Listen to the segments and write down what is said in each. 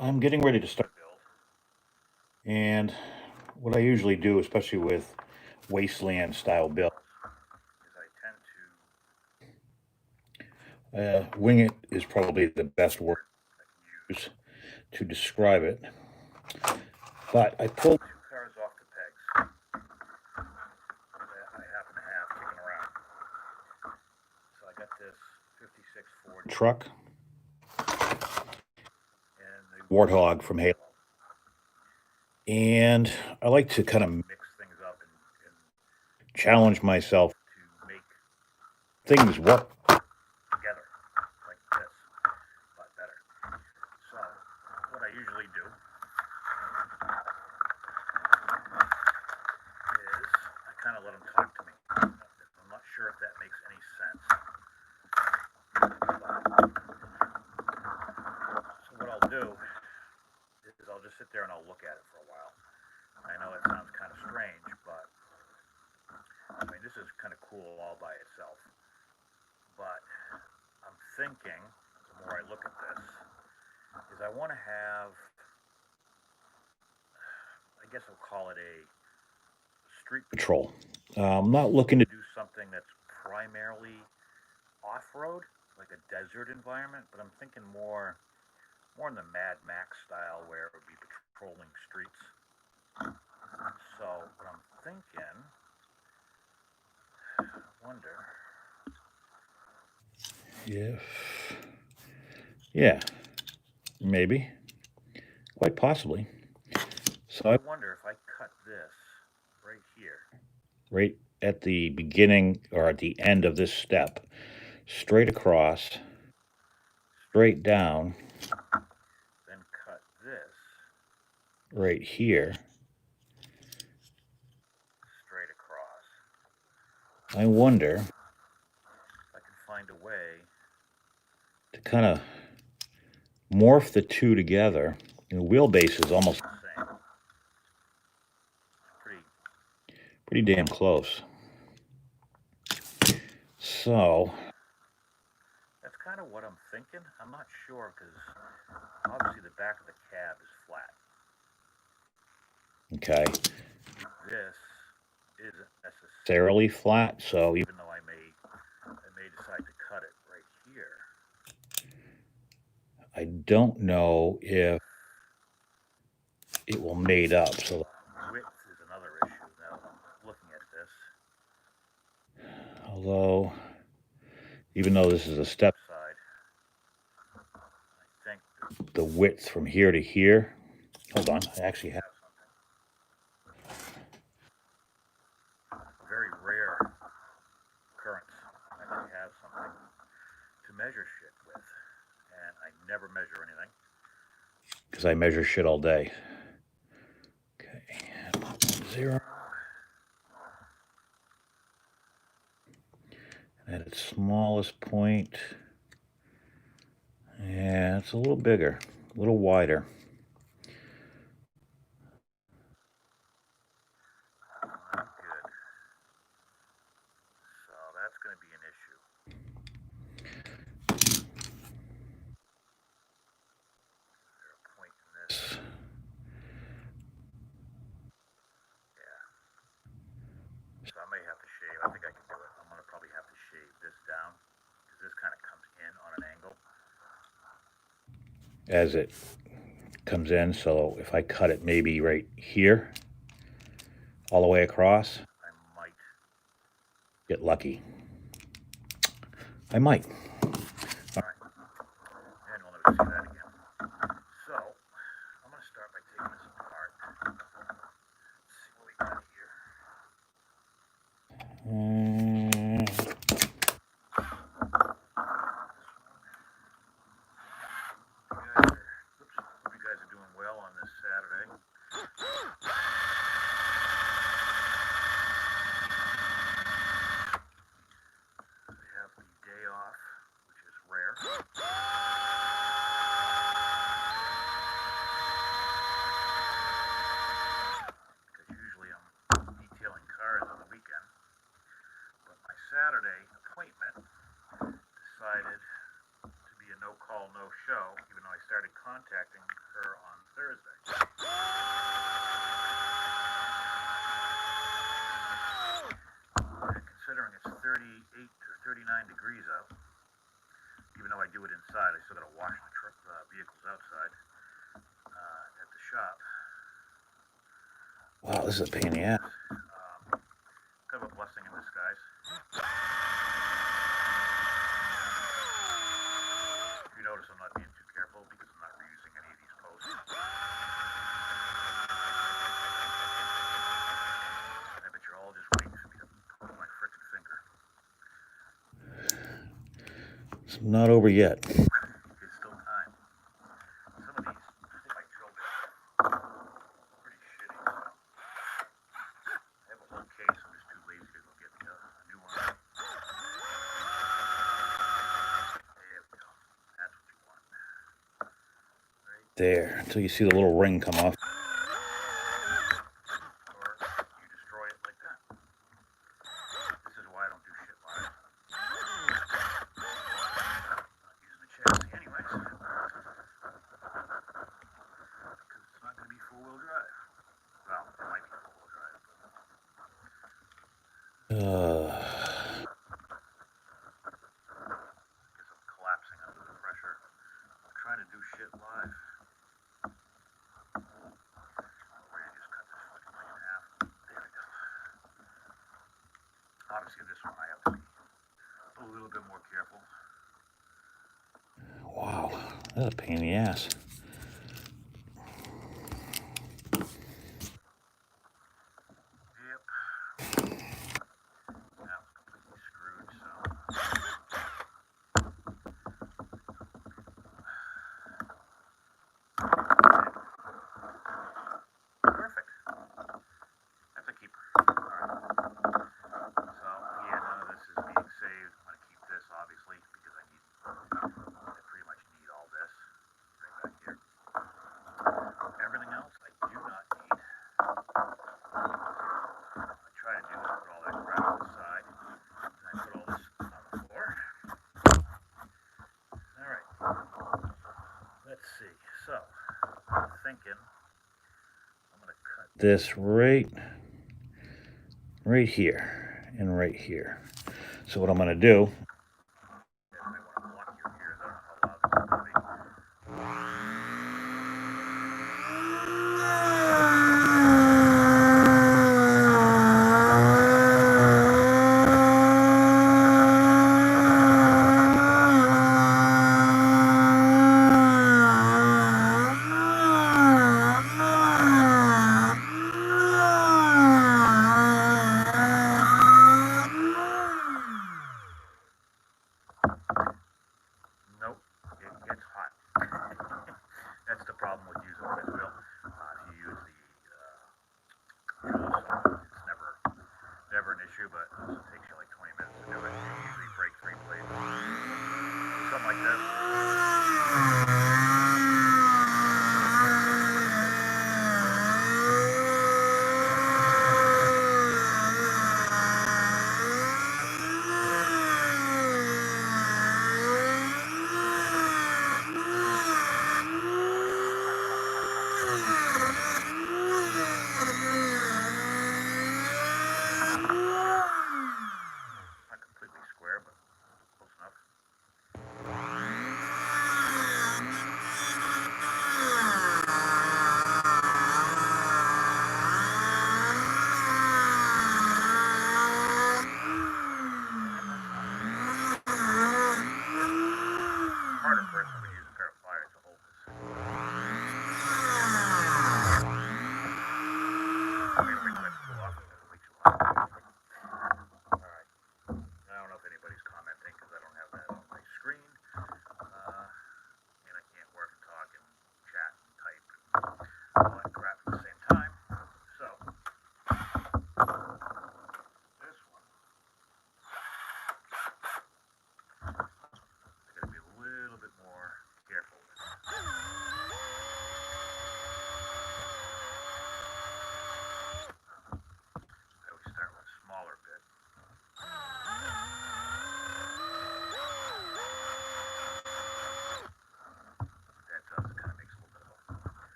I'm getting ready to start build, and what I usually do, especially with wasteland style builds, is I tend to wing it is probably the best word I can use to describe it. But I pulled two cars off the pegs that I happen to have kicking around. So I got this '56 Ford truck and the Warthog from Halo. And I like to kind of mix things up and challenge myself to make things work together like this, but better. So, what I usually do is I kind of let them talk to me. I'm not sure if that makes any sense. So, what I'll do is I'll just sit there and I'll look at it for a while. I know it sounds kind of strange, but I mean, this is kind of cool all by itself. But I'm thinking, the more I look at this, is I want to have, I guess I'll call it a street patrol. I'm not looking to do something that's primarily off-road, like a desert environment, but I'm thinking more in the Mad Max style where it would be patrolling streets. So what I'm thinking, I wonder if, yeah, maybe, quite possibly. So I wonder if I cut this right here, right at the beginning or at the end of this step, straight across, straight down, then cut this right here, straight across. I wonder if I can find a way to kind of morph the two together. And the wheelbase is almost the same. Pretty damn close. So that's kind of what I'm thinking. I'm not sure because obviously the back of the cab is flat. Okay. This isn't necessarily flat, so even though I may decide to cut it right here, I don't know if it will mate up. So width is another issue now I'm looking at this. Although, even though this is a step side, I think the width from here to here, hold on, I actually have something. Very rare occurrence. I actually have something to measure shit with, and I never measure anything because I measure shit all day. Okay, 0. At its smallest point, yeah, it's a little bigger, a little wider. Good. So that's going to be an issue. Is there a point in this? Yeah. So I may have to shave. I think I can do it. I'm going to probably have to shave this down because this kind of comes in on an angle as it comes in. So if I cut it maybe right here, all the way across, I might get lucky. I might. All right. And we'll never see that again. So I'm going to start by taking this apart. Let's see what we got here. Hope you guys are doing well on this Saturday. We have the day off, which is rare. Because usually I'm detailing cars on the weekend. But my Saturday appointment decided to be a no-call, no-show, even though I started contacting blasting her on Thursday. Considering it's 38 or 39 degrees out, even though I do it inside, I still got to wash the vehicles outside at the shop. Wow, this is a pain in the ass. Kind of a blessing in disguise. If you notice, I'm not being too careful because I'm not reusing any of these posts. I bet you're all just waiting for me to pull my frickin' finger. It's not over yet. There's still time. Some of these, I think my drill bit pretty shitty, so I have a whole case. I'm just too lazy to go get a new one. There we go. That's what you want. Right there, until you see the little ring come off. Or you destroy it like that. This is why I don't do shit live. Not using the chassis anyways. Because it's not going to be four-wheel drive. Well, it might be four-wheel drive. Guess I'm collapsing under the pressure. I'm trying to do shit live. I'm ready to just cut this fucking thing in half. There we go. Obviously, this one I have to be a little bit more careful. Wow, that's a pain in the ass. Yep. That was completely screwed, so. Perfect. That's a keeper. Alright. So, yeah, none of this is being saved. I'm going to keep this, obviously, because I pretty much need all this right back here. Everything else I do not need. I try to do is put all that crap on the side. And I put all this on the floor. Alright. Let's see. So, I'm thinking I'm going to cut this right here and right here. So what I'm going to do, nope, it gets hot. That's the problem with using a fifth wheel. If you use the it's never an issue, but it takes you like 20 minutes to do it. You usually break 3 blades. Something like this. Not completely square, but close enough. Harder person would use a pair of pliers to hold this.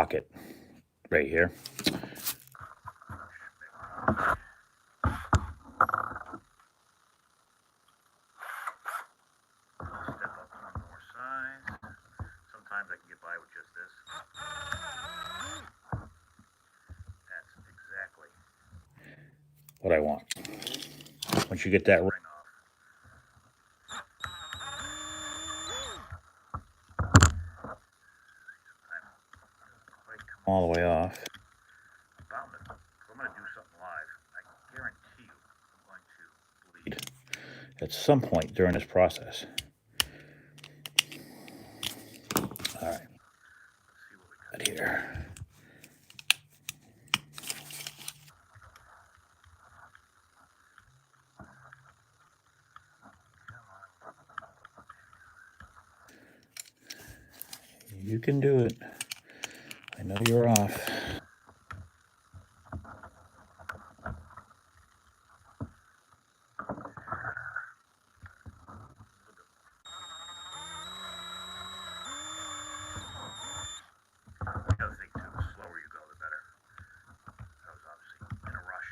pocket right here. Step up one more size. Sometimes I can get by with just this. That's exactly what I want. Once you get that ring off. Come all the way off. I'm going to do something live. I guarantee you I'm going to bleed at some point during this process. All right. Let's see what we got here. You can do it. I know you're off. The other thing too, the slower you go, the better. I was obviously in a rush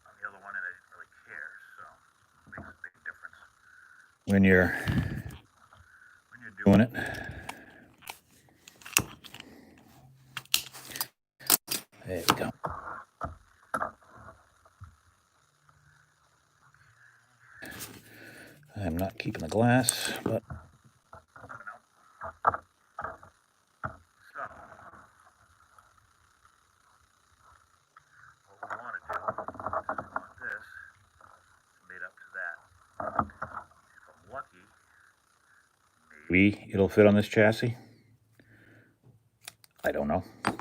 on the other one, and I didn't really care, so it makes a big difference when you're doing it. There we go. I'm not keeping the glass, but maybe it'll fit on this chassis. I don't know. So,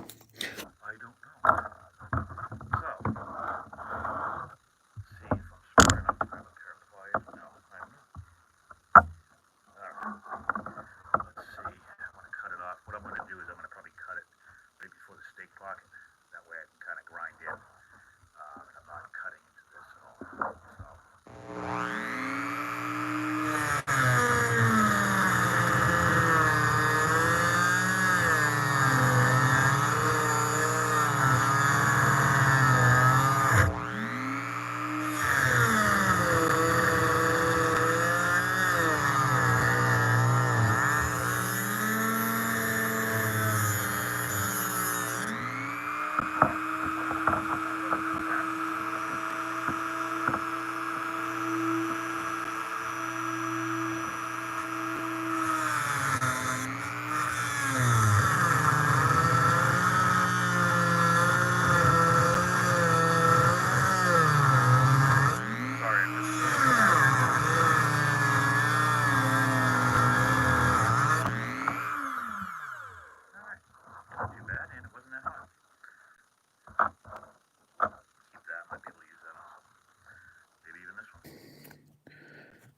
see if I'm smart enough to grab a pair of pliers. No, I'm not. Let's see. I want to cut it off. What I'm going to do is I'm going to probably cut it right before the steak pocket. That way I can kind of grind in. And I'm not cutting into this at all.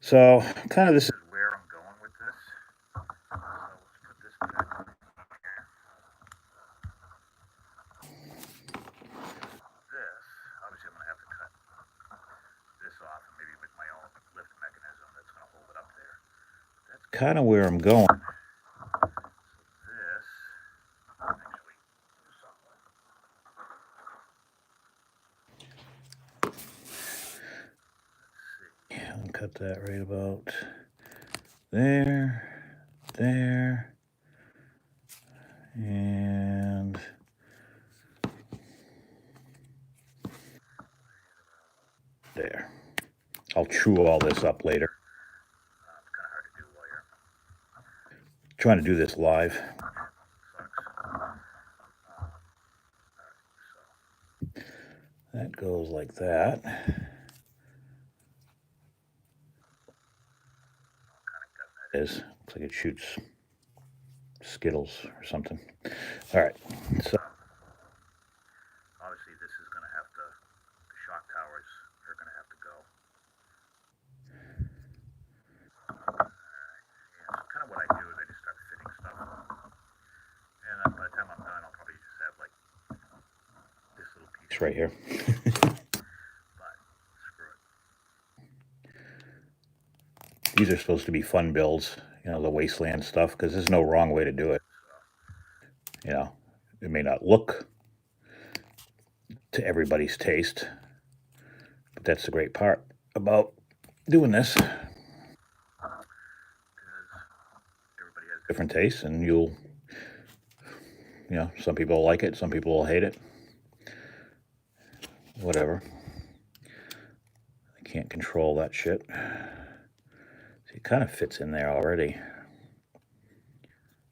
So, kind of this is where I'm going with this. So let's put this back on here. This, obviously I'm going to have to cut this off and maybe with my own lift mechanism that's going to hold it up there. That's kind of where I'm going. So this, actually, I'll cut that right about there, and there. I'll chew all this up later. It's kind of hard to do while you're trying to do this live. That goes like that. Is looks like it shoots Skittles or something. All right, so obviously this is going to have to, the shock towers are going to have to go. All right, yeah, so kind of what I do is I just start fitting stuff, and by the time I'm done, I'll probably just have like this little piece right here. But screw it. These are supposed to be fun builds, you know, the Wasteland stuff, because there's no wrong way to do it. So, you know, It may not look to everybody's taste, but that's the great part about doing this. Everybody has different tastes, and some people will like it, some people will hate it. Whatever. I can't control that shit. See, it kind of fits in there already.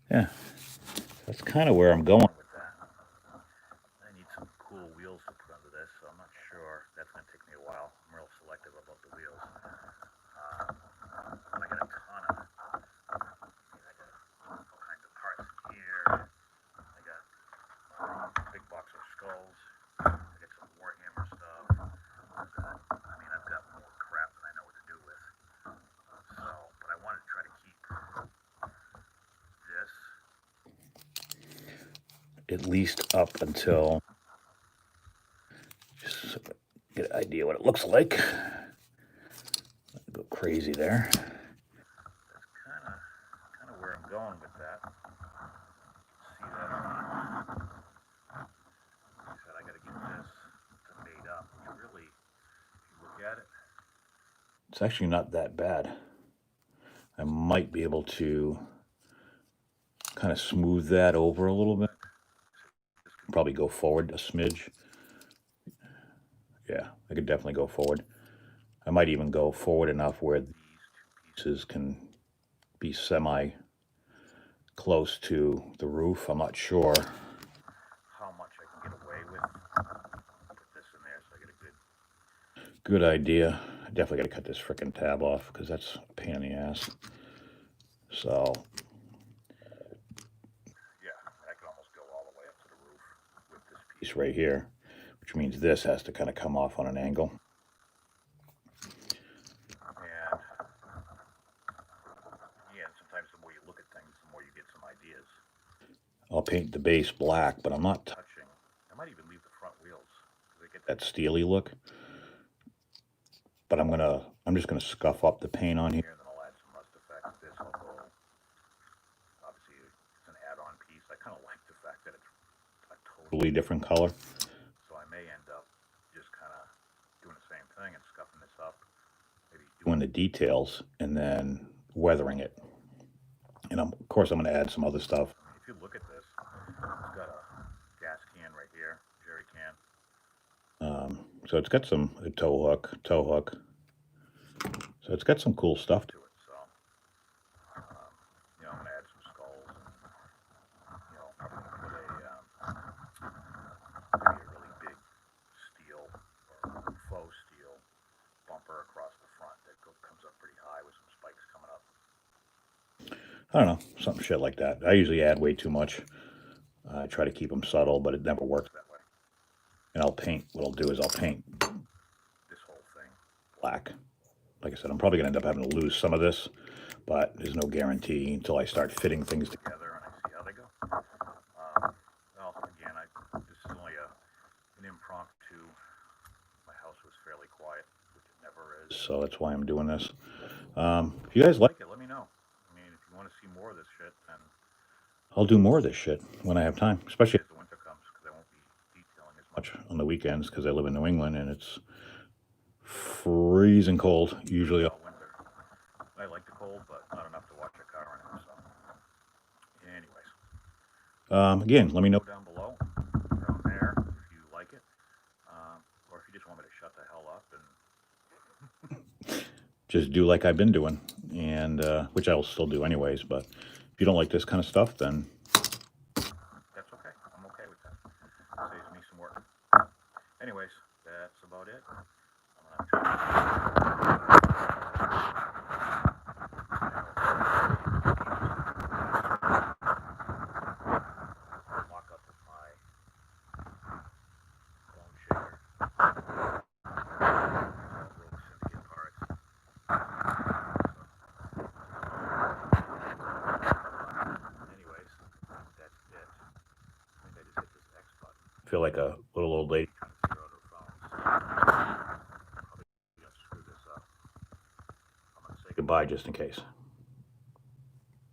Yeah, that's kind of where I'm going with that. I need some cool wheels to put under this, so I'm not sure. That's going to take me a while. I'm real selective about the wheels. I got a ton of, I got all kinds of parts here. I got a big box of skulls. I got some Warhammer stuff. I've got more crap than I know what to do with. So, but I wanted to try to keep this at least up until just get an idea what it looks like. Go crazy there. That's kind of where I'm going with that. See that or not? Like I said, I got to get this made up. Really, if you look at it, it's actually not that bad. I might be able to kind of smooth that over a little bit. This can probably go forward a smidge. Yeah, I could definitely go forward. I might even go forward enough where these two pieces can be semi close to the roof. I'm not sure how much I can get away with. Put this in there so I get a good idea. I definitely got to cut this frickin' tab off because that's a pain in the ass. So yeah, I can almost go all the way up to the roof with this piece right here, which means this has to kind of come off on an angle. And yeah, sometimes the more you look at things, the more you get some ideas. I'll paint the base black, but I'm not touching. I might even leave the front wheels because they get that steely look. But I'm just gonna scuff up the paint on here, and then I'll add some rust effects. This I'll go. Obviously, it's an add-on piece. I kind of like the fact that it's a totally different color. So I may end up just kind of doing the same thing and scuffing this up, maybe doing the details and then weathering it. And of course, I'm going to add some other stuff. If you look at this, it's got a gas can right here, jerry can. So it's got some tow hook. So it's got some cool stuff to it. So, I'm going to add some skulls. And, probably put maybe a really big steel or faux steel bumper across the front that comes up pretty high with some spikes coming up. I don't know, something shit like that. I usually add way too much. I try to keep them subtle, but it never works that way. And I'll paint, what I'll do is I'll paint this whole thing black. Like I said, I'm probably going to end up having to lose some of this, but there's no guarantee until I start fitting things together and I see how they go. Well, again, this is only an impromptu. My house was fairly quiet, which it never is, so that's why I'm doing this. If you guys like it, let me know. I mean, if you want to see more of this shit, then I'll do more of this shit when I have time, especially as the winter comes, because I won't be detailing as much on the weekends because I live in New England and it's freezing cold usually all winter. I like the cold, but not enough to wash a car in it. So, anyways, again, let me know down below, down there, if you like it, or if you just want me to shut the hell up and just do like I've been doing, and which I will still do anyways. But if you don't like this kind of stuff, then that's okay. I'm okay with that. It saves me some work. Anyways, that's about it. I'm gonna walk up with my bone shaker. Really syndicate parts. Anyways, that's it. I think I just hit this X button. I feel like a little old lady trying to figure out her phone. Probably gonna screw this up. I'm gonna say goodbye just in case.